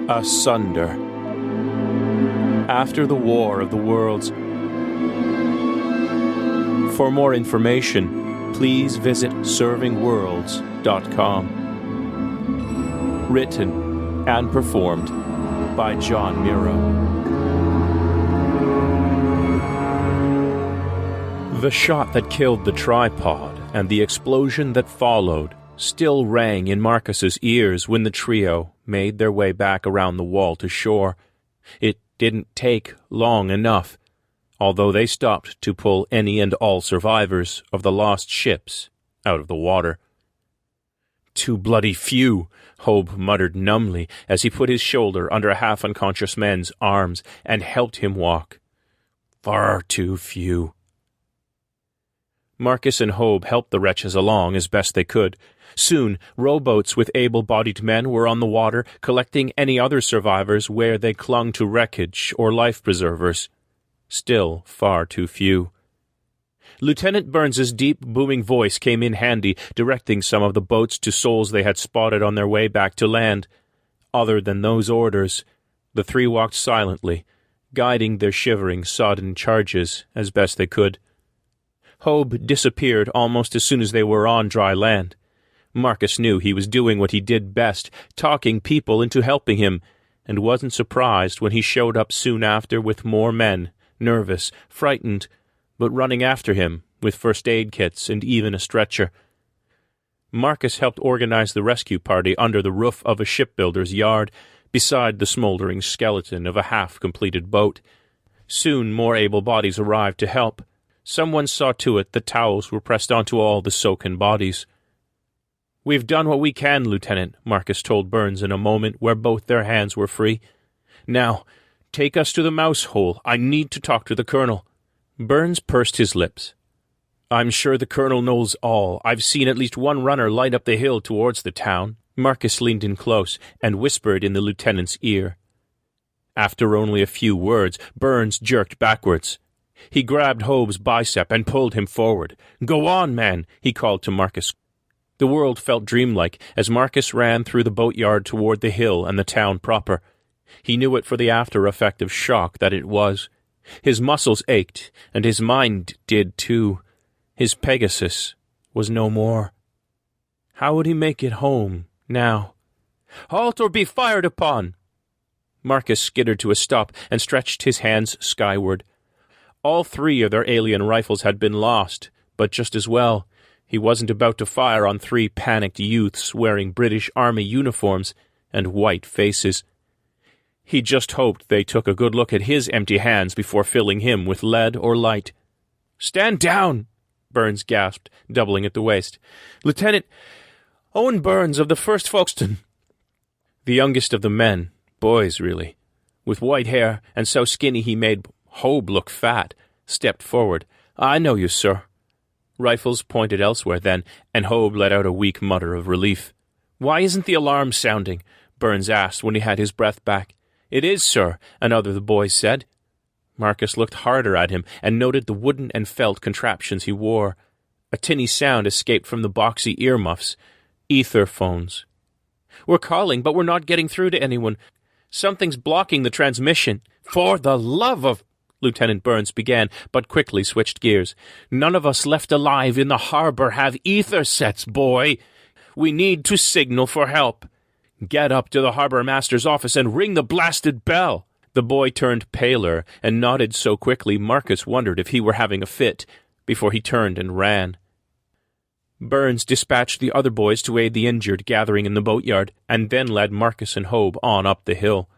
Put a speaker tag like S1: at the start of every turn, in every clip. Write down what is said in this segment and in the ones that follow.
S1: Asunder. After the War of the Worlds. For more information, please visit servingworlds.com. Written and performed by John Miro. The shot that killed the tripod and the explosion that followed still rang in Marcus's ears when the trio made their way back around the wall to shore. It didn't take long enough, although they stopped to pull any and all survivors of the lost ships out of the water. "Too bloody few," Hobe muttered numbly as he put his shoulder under a half-unconscious man's arms and helped him walk. "Far too few." Marcus and Hobe helped the wretches along as best they could. Soon, rowboats with able-bodied men were on the water, collecting any other survivors where they clung to wreckage or life-preservers. Still far too few. Lieutenant Burns's deep, booming voice came in handy, directing some of the boats to souls they had spotted on their way back to land. Other than those orders, the three walked silently, guiding their shivering, sodden charges as best they could. Hobe disappeared almost as soon as they were on dry land. Marcus knew he was doing what he did best, talking people into helping him, and wasn't surprised when he showed up soon after with more men, nervous, frightened, but running after him with first aid kits and even a stretcher. Marcus helped organize the rescue party under the roof of a shipbuilder's yard, beside the smoldering skeleton of a half-completed boat. Soon more able bodies arrived to help. Someone saw to it that towels were pressed onto all the soaking bodies. "We've done what we can, Lieutenant," Marcus told Burns in a moment where both their hands were free. "Now, take us to the mouse hole. I need to talk to the Colonel." Burns pursed his lips. "I'm sure the Colonel knows all. I've seen at least one runner light up the hill towards the town." Marcus leaned in close and whispered in the lieutenant's ear. After only a few words, Burns jerked backwards. He grabbed Hobe's bicep and pulled him forward. "Go on, man," he called to Marcus. The world felt dreamlike as Marcus ran through the boatyard toward the hill and the town proper. He knew it for the after-effect of shock that it was. His muscles ached, and his mind did too. His Pegasus was no more. How would he make it home now? "Halt or be fired upon!" Marcus skittered to a stop and stretched his hands skyward. All three of their alien rifles had been lost, but just as well. He wasn't about to fire on three panicked youths wearing British Army uniforms and white faces. He just hoped they took a good look at his empty hands before filling him with lead or light. "Stand down!" Burns gasped, doubling at the waist. "Lieutenant Owen Burns of the 1st Folkstone." The youngest of the men, boys really, with white hair and so skinny he made Hobe look fat, stepped forward. "I know you, sir." Rifles pointed elsewhere then, and Hobe let out a weak mutter of relief. "Why isn't the alarm sounding?" Burns asked when he had his breath back. "It is, sir," another of the boys said. Marcus looked harder at him and noted the wooden and felt contraptions he wore. A tinny sound escaped from the boxy earmuffs. Ether phones. "We're calling, but we're not getting through to anyone. Something's blocking the transmission." "For the love of—" Lieutenant Burns began, but quickly switched gears. "None of us left alive in the harbor have ether sets, boy. We need to signal for help. Get up to the harbor master's office and ring the blasted bell." The boy turned paler and nodded so quickly Marcus wondered if he were having a fit, before he turned and ran. Burns dispatched the other boys to aid the injured gathering in the boatyard, and then led Marcus and Hobe on up the hill.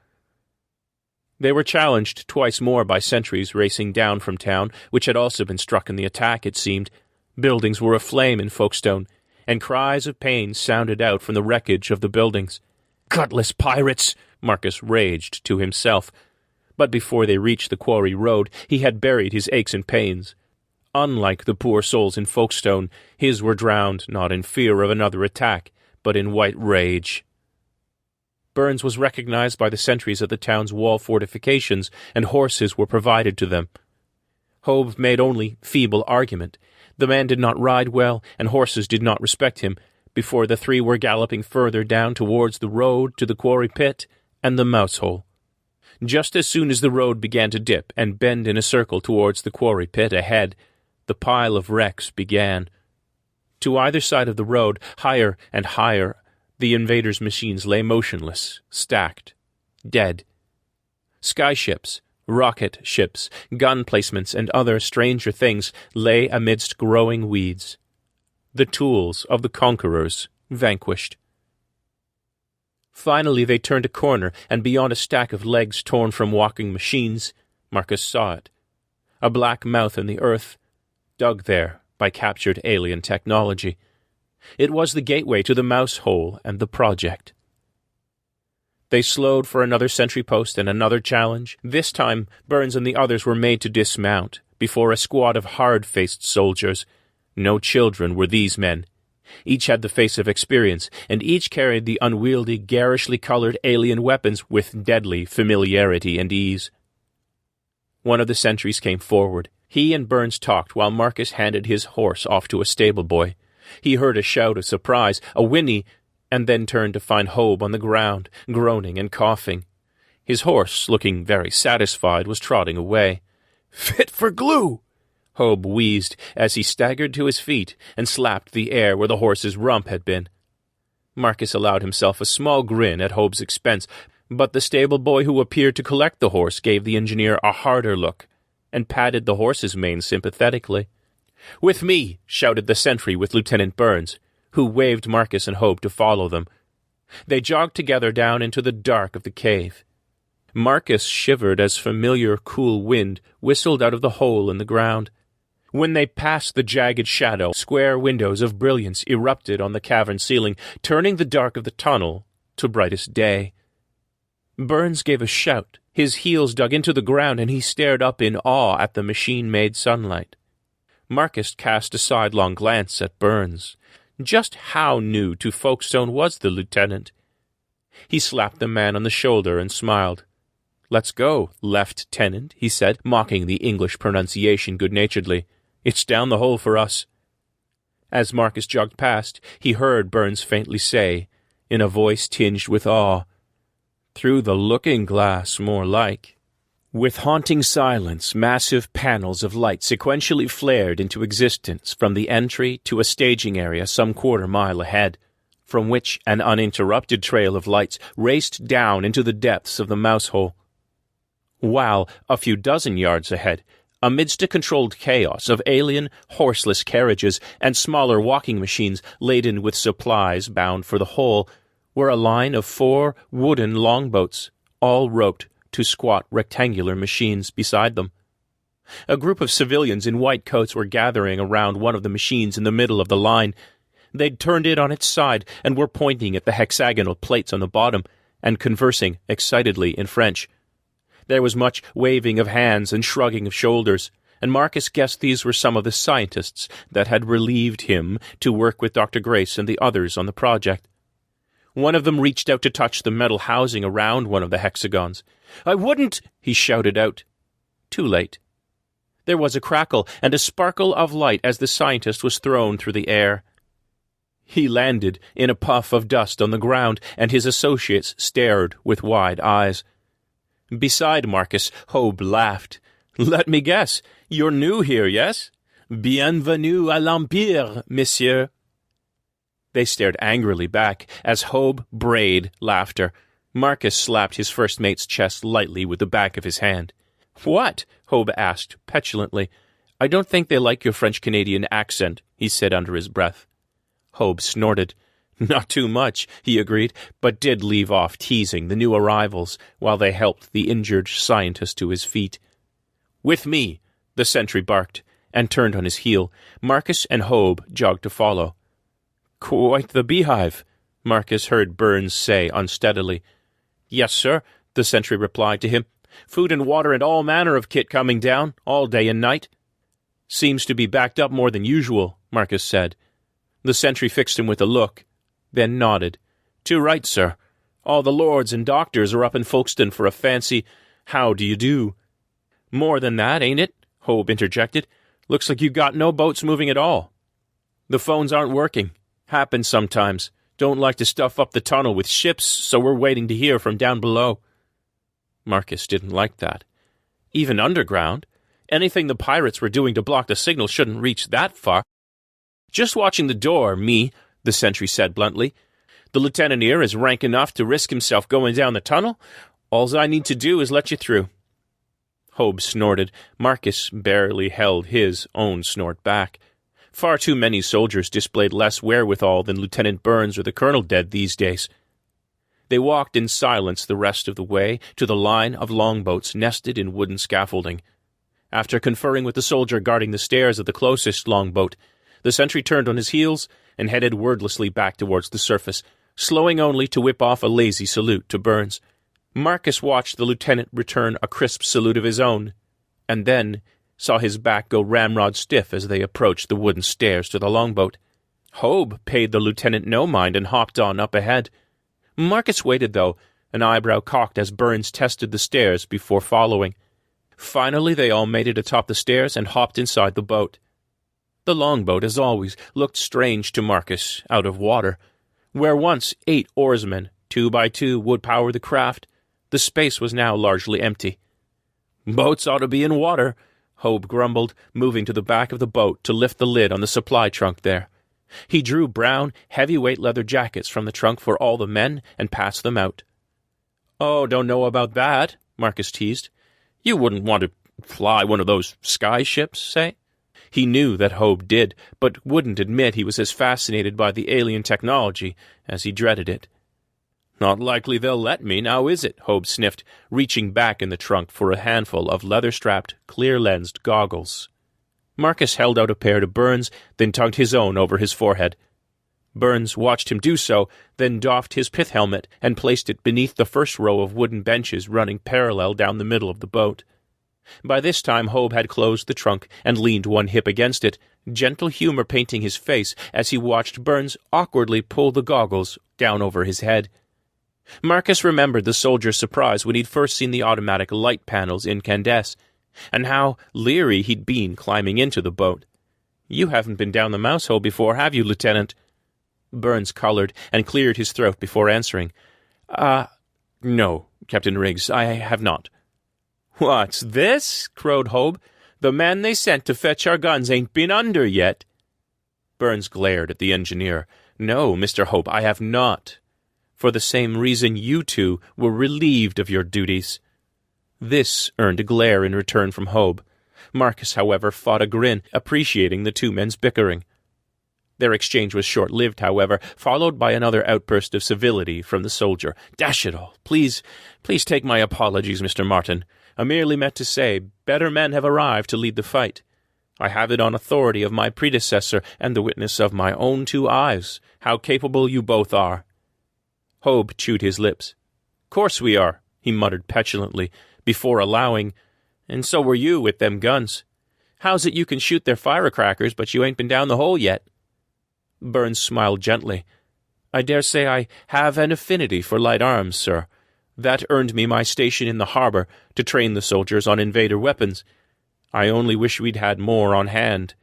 S1: They were challenged twice more by sentries racing down from town, which had also been struck in the attack, it seemed. Buildings were aflame in Folkstone, and cries of pain sounded out from the wreckage of the buildings. "Gutless pirates!" Marcus raged to himself. But before they reached the quarry road, he had buried his aches and pains. Unlike the poor souls in Folkstone, his were drowned not in fear of another attack, but in white rage. Burns was recognized by the sentries at the town's wall fortifications, and horses were provided to them. Hobe made only feeble argument. The man did not ride well, and horses did not respect him, before the three were galloping further down towards the road to the quarry pit, and the mouse hole. Just as soon as the road began to dip and bend in a circle towards the quarry pit ahead, the pile of wrecks began. To either side of the road, higher and higher, the invaders' machines lay motionless, stacked, dead. Skyships, rocket ships, gun placements, and other stranger things lay amidst growing weeds. The tools of the conquerors vanquished. Finally they turned a corner, and beyond a stack of legs torn from walking machines, Marcus saw it. A black mouth in the earth, dug there by captured alien technology. It was the gateway to the mouse hole and the project. They slowed for another sentry post and another challenge. This time, Burns and the others were made to dismount before a squad of hard-faced soldiers. No children were these men. Each had the face of experience, and each carried the unwieldy, garishly colored alien weapons with deadly familiarity and ease. One of the sentries came forward. He and Burns talked while Marcus handed his horse off to a stable boy. He heard a shout of surprise, a whinny, and then turned to find Hobe on the ground, groaning and coughing. His horse, looking very satisfied, was trotting away. "Fit for glue!" Hobe wheezed as he staggered to his feet and slapped the air where the horse's rump had been. Marcus allowed himself a small grin at Hobe's expense, but the stable boy who appeared to collect the horse gave the engineer a harder look and patted the horse's mane sympathetically. "With me!" shouted the sentry with Lieutenant Burns, who waved Marcus and Hobe to follow them. They jogged together down into the dark of the cave. Marcus shivered as familiar cool wind whistled out of the hole in the ground. When they passed the jagged shadow, square windows of brilliance erupted on the cavern ceiling, turning the dark of the tunnel to brightest day. Burns gave a shout. His heels dug into the ground, and he stared up in awe at the machine-made sunlight. Marcus cast a sidelong glance at Burns. Just how new to Folkstone was the lieutenant? He slapped the man on the shoulder and smiled. "Let's go, Left-Tenant," he said, mocking the English pronunciation good-naturedly. "It's down the hole for us." As Marcus jogged past, he heard Burns faintly say, in a voice tinged with awe, "Through the looking-glass, more like." With haunting silence, massive panels of light sequentially flared into existence from the entry to a staging area some quarter-mile ahead, from which an uninterrupted trail of lights raced down into the depths of the mouse hole. While, a few dozen yards ahead, amidst a controlled chaos of alien, horseless carriages and smaller walking machines laden with supplies bound for the hole, were a line of 4 wooden longboats, all roped to squat rectangular machines beside them. A group of civilians in white coats were gathering around one of the machines in the middle of the line. They'd turned it on its side and were pointing at the hexagonal plates on the bottom and conversing excitedly in French. There was much waving of hands and shrugging of shoulders, and Marcus guessed these were some of the scientists that had relieved him to work with Dr. Grace and the others on the project. One of them reached out to touch the metal housing around one of the hexagons. "I wouldn't!" he shouted out. Too late. There was a crackle and a sparkle of light as the scientist was thrown through the air. He landed in a puff of dust on the ground, and his associates stared with wide eyes. Beside Marcus, Hobe laughed. "Let me guess, you're new here, yes? Bienvenue à l'Empire, monsieur." They stared angrily back as Hobe brayed laughter. Marcus slapped his first mate's chest lightly with the back of his hand. "What?" Hobe asked petulantly. "I don't think they like your French-Canadian accent," he said under his breath. Hobe snorted. "Not too much," he agreed, but did leave off teasing the new arrivals while they helped the injured scientist to his feet. "With me," the sentry barked, and turned on his heel. Marcus and Hobe jogged to follow. "Quite the beehive," Marcus heard Burns say unsteadily. "Yes, sir," the sentry replied to him. "Food and water and all manner of kit coming down, all day and night." "Seems to be backed up more than usual," Marcus said. The sentry fixed him with a look, then nodded. "Too right, sir. All the lords and doctors are up in Folkstone for a fancy how do you do." "More than that, ain't it?" Hobe interjected. "Looks like you got no boats moving at all." "The phones aren't working. Happens sometimes. Don't like to stuff up the tunnel with ships, so we're waiting to hear from down below." Marcus didn't like that. Even underground, anything the pirates were doing to block the signal shouldn't reach that far. "Just watching the door, me," the sentry said bluntly. "The lieutenant here is rank enough to risk himself going down the tunnel. Alls I need to do is let you through." Hobe snorted. Marcus barely held his own snort back. Far too many soldiers displayed less wherewithal than Lieutenant Burns or the Colonel did these days. They walked in silence the rest of the way to the line of longboats nested in wooden scaffolding. After conferring with the soldier guarding the stairs of the closest longboat, the sentry turned on his heels and headed wordlessly back towards the surface, slowing only to whip off a lazy salute to Burns. Marcus watched the lieutenant return a crisp salute of his own, and then saw his back go ramrod stiff as they approached the wooden stairs to the longboat. Hobe paid the lieutenant no mind and hopped on up ahead. Marcus waited, though, an eyebrow cocked as Burns tested the stairs before following. Finally they all made it atop the stairs and hopped inside the boat. The longboat, as always, looked strange to Marcus, out of water. Where once 8 oarsmen, 2 by 2, would power the craft, the space was now largely empty. "Boats ought to be in water," Hobe grumbled, moving to the back of the boat to lift the lid on the supply trunk there. He drew brown, heavyweight leather jackets from the trunk for all the men and passed them out. "Oh, don't know about that," Marcus teased. "You wouldn't want to fly one of those sky ships, say?" He knew that Hobe did, but wouldn't admit he was as fascinated by the alien technology as he dreaded it. "Not likely they'll let me, now is it?" Hobe sniffed, reaching back in the trunk for a handful of leather-strapped, clear-lensed goggles. Marcus held out a pair to Burns, then tugged his own over his forehead. Burns watched him do so, then doffed his pith helmet and placed it beneath the first row of wooden benches running parallel down the middle of the boat. By this time Hobe had closed the trunk and leaned one hip against it, gentle humor painting his face as he watched Burns awkwardly pull the goggles down over his head. Marcus remembered the soldier's surprise when he'd first seen the automatic light panels incandesce, and how leery he'd been climbing into the boat. "You haven't been down the mouse hole before, have you, Lieutenant?" Burns colored and cleared his throat before answering. No, Captain Riggs, I have not." "What's this?" crowed Hobe. "The man they sent to fetch our guns ain't been under yet." Burns glared at the engineer. "No, Mr. Hobe, I have not. For the same reason you two were relieved of your duties." This earned a glare in return from Hobe. Marcus, however, fought a grin, appreciating the two men's bickering. Their exchange was short-lived, however, followed by another outburst of civility from the soldier. "Dash it all! Please take my apologies, Mr. Martin. I merely meant to say, better men have arrived to lead the fight. I have it on authority of my predecessor and the witness of my own 2 eyes, how capable you both are." Hobe chewed his lips. "Course we are," he muttered petulantly, before allowing, "And so were you with them guns. How's it you can shoot their firecrackers, but you ain't been down the hole yet?" Burns smiled gently. "I dare say I have an affinity for light arms, sir. That earned me my station in the harbor to train the soldiers on invader weapons. I only wish we'd had more on hand."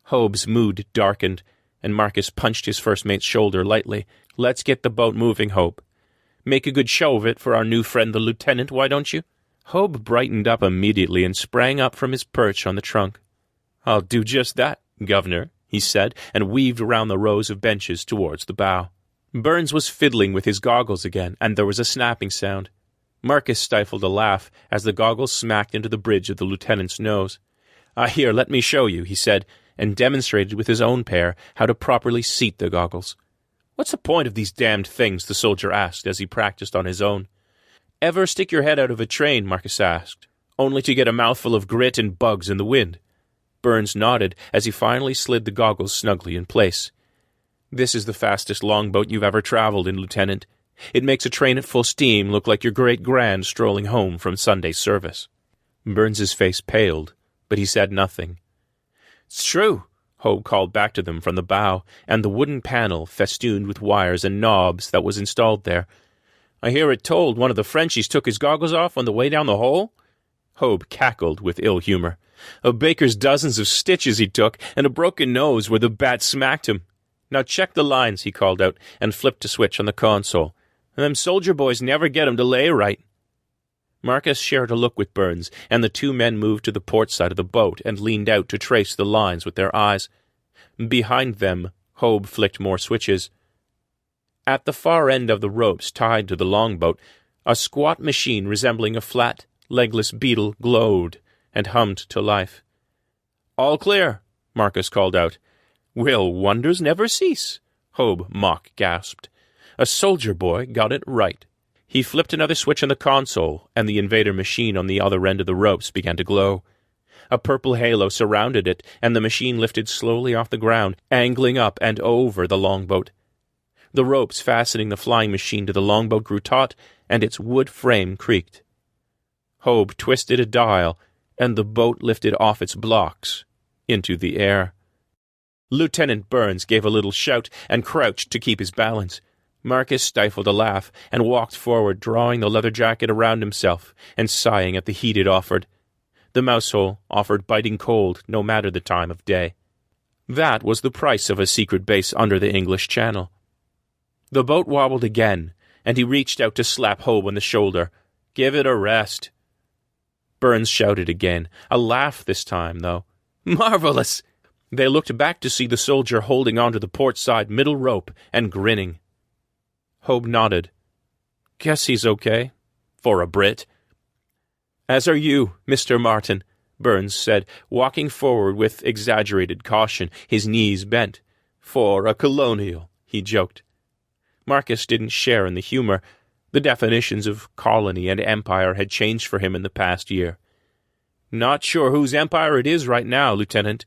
S1: Hobe's mood darkened, and Marcus punched his first mate's shoulder lightly. "Let's get the boat moving, Hobe. Make a good show of it for our new friend the lieutenant, why don't you?" Hobe brightened up immediately and sprang up from his perch on the trunk. "I'll do just that, Governor," he said, and weaved around the rows of benches towards the bow. Burns was fiddling with his goggles again, and there was a snapping sound. Marcus stifled a laugh as the goggles smacked into the bridge of the lieutenant's nose. Here, let me show you," he said, and demonstrated with his own pair how to properly seat the goggles. "What's the point of these damned things?" the soldier asked as he practiced on his own. "Ever stick your head out of a train?" Marcus asked, "only to get a mouthful of grit and bugs in the wind?" Burns nodded as he finally slid the goggles snugly in place. "This is the fastest longboat you've ever traveled in, Lieutenant. It makes a train at full steam look like your great-grand strolling home from Sunday service." Burns's face paled, but he said nothing. "It's true," Hobe called back to them from the bow, and the wooden panel festooned with wires and knobs that was installed there. "I hear it told one of the Frenchies took his goggles off on the way down the hole?" Hobe cackled with ill humor. "A baker's dozens of stitches he took, and a broken nose where the bat smacked him. "Now check the lines," he called out, and flipped a switch on the console. "Them soldier boys never get 'em to lay right." Marcus shared a look with Burns, and the two men moved to the port side of the boat and leaned out to trace the lines with their eyes. Behind them, Hobe flicked more switches. At the far end of the ropes tied to the longboat, a squat machine resembling a flat, legless beetle glowed and hummed to life. "All clear," Marcus called out. "Will wonders never cease?" Hobe mock gasped. A soldier boy got it right. He flipped another switch on the console, and the invader machine on the other end of the ropes began to glow. A purple halo surrounded it, and the machine lifted slowly off the ground, angling up and over the longboat. The ropes fastening the flying machine to the longboat grew taut, and its wood frame creaked. Hobe twisted a dial, and the boat lifted off its blocks into the air. Lieutenant Burns gave a little shout and crouched to keep his balance. Marcus stifled a laugh and walked forward, drawing the leather jacket around himself and sighing at the heat it offered. The mousehole offered biting cold no matter the time of day. That was the price of a secret base under the English Channel. The boat wobbled again, and he reached out to slap Hobe on the shoulder. "Give it a rest." Burns shouted again, a laugh this time, though. "Marvelous!" They looked back to see the soldier holding onto the port side middle rope and grinning. Hobe nodded. "Guess he's okay. For a Brit." "As are you, Mr. Martin," Burns said, walking forward with exaggerated caution, his knees bent. "For a colonial," he joked. Marcus didn't share in the humor. The definitions of colony and empire had changed for him in the past year. "Not sure whose empire it is right now, Lieutenant."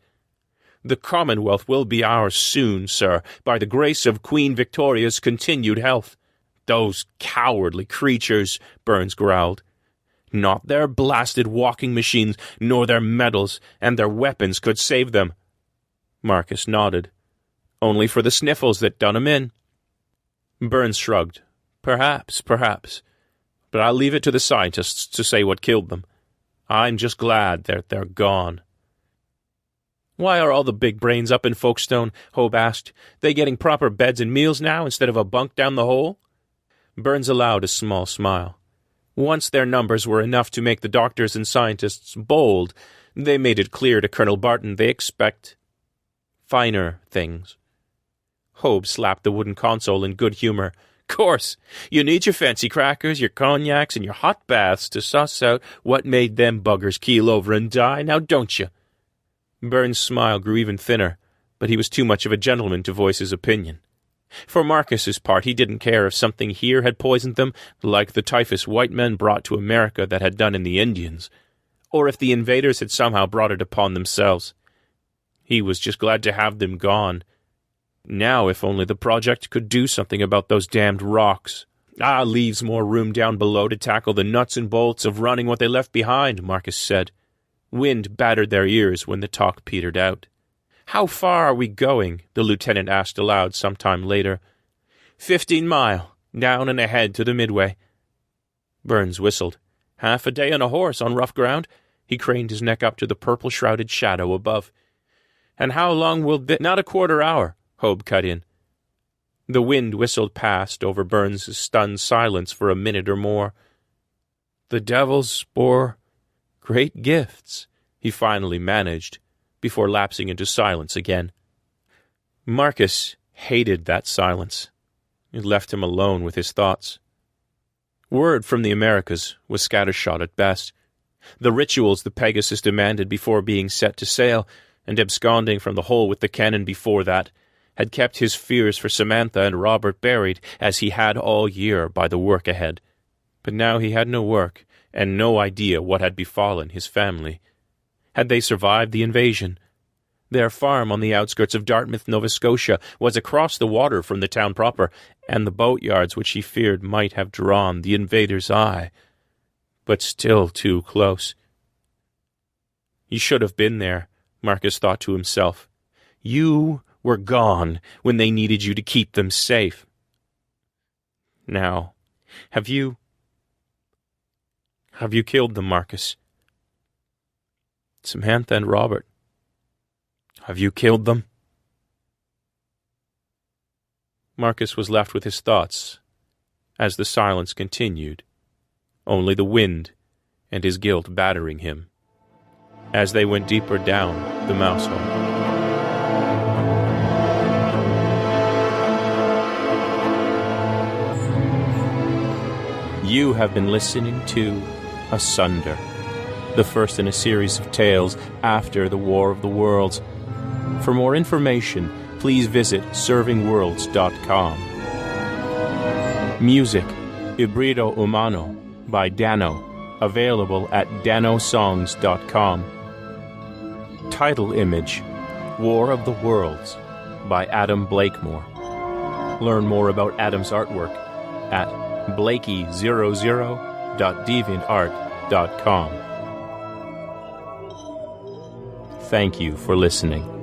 S1: "The Commonwealth will be ours soon, sir, by the grace of Queen Victoria's continued health." "Those cowardly creatures," Burns growled. "Not their blasted walking machines, nor their medals, and their weapons could save them." Marcus nodded. "Only for the sniffles that done 'em in." Burns shrugged. Perhaps. But I'll leave it to the scientists to say what killed them. I'm just glad they're gone." "Why are all the big brains up in Folkstone?" Hobe asked. "They getting proper beds and meals now instead of a bunk down the hole?" Burns allowed a small smile. Once their numbers were enough to make the doctors and scientists bold, they made it clear to Colonel Barton they expect finer things. Hobe slapped the wooden console in good humor. "Course, you need your fancy crackers, your cognacs, and your hot baths to suss out what made them buggers keel over and die, now don't you?" Burns' smile grew even thinner, but he was too much of a gentleman to voice his opinion. For Marcus's part, he didn't care if something here had poisoned them, like the typhus white men brought to America that had done in the Indians, or if the invaders had somehow brought it upon themselves. He was just glad to have them gone. Now, if only the project could do something about those damned rocks. Leaves more room down below to tackle the nuts and bolts of running what they left behind, Marcus said. Wind battered their ears when the talk petered out. "How far are we going?" the lieutenant asked aloud sometime later. 15 mile, down and ahead to the midway. Burns whistled. "Half a day on a horse on rough ground?" He craned his neck up to the purple-shrouded shadow above. "And how long will this—" "Not a quarter hour," Hobe cut in. The wind whistled past over Burns' stunned silence for a minute or more. "The devil's spore great gifts," he finally managed, before lapsing into silence again. Marcus hated that silence. It left him alone with his thoughts. Word from the Americas was scattershot at best. The rituals the Pegasus demanded before being set to sail, and absconding from the hole with the cannon before that, had kept his fears for Samantha and Robert buried, as he had all year, by the work ahead. But now he had no work, and no idea what had befallen his family. Had they survived the invasion? Their farm on the outskirts of Dartmouth, Nova Scotia, was across the water from the town proper, and the boatyards which he feared might have drawn the invader's eye. But still too close. "You should have been there," Marcus thought to himself. "You were gone when they needed you to keep them safe. Now, have you killed them, Marcus? Samantha and Robert, have you killed them?" Marcus was left with his thoughts as the silence continued, only the wind and his guilt battering him as they went deeper down the mouse hole. You have been listening to Asunder, the first in a series of tales after the War of the Worlds. For more information, please visit servingworlds.com. Music, Ibrido Umano, by Dano, available at danosongs.com. Title image, War of the Worlds, by Adam Blakemore. Learn more about Adam's artwork at blakey00.deviantart.com. Thank you for listening.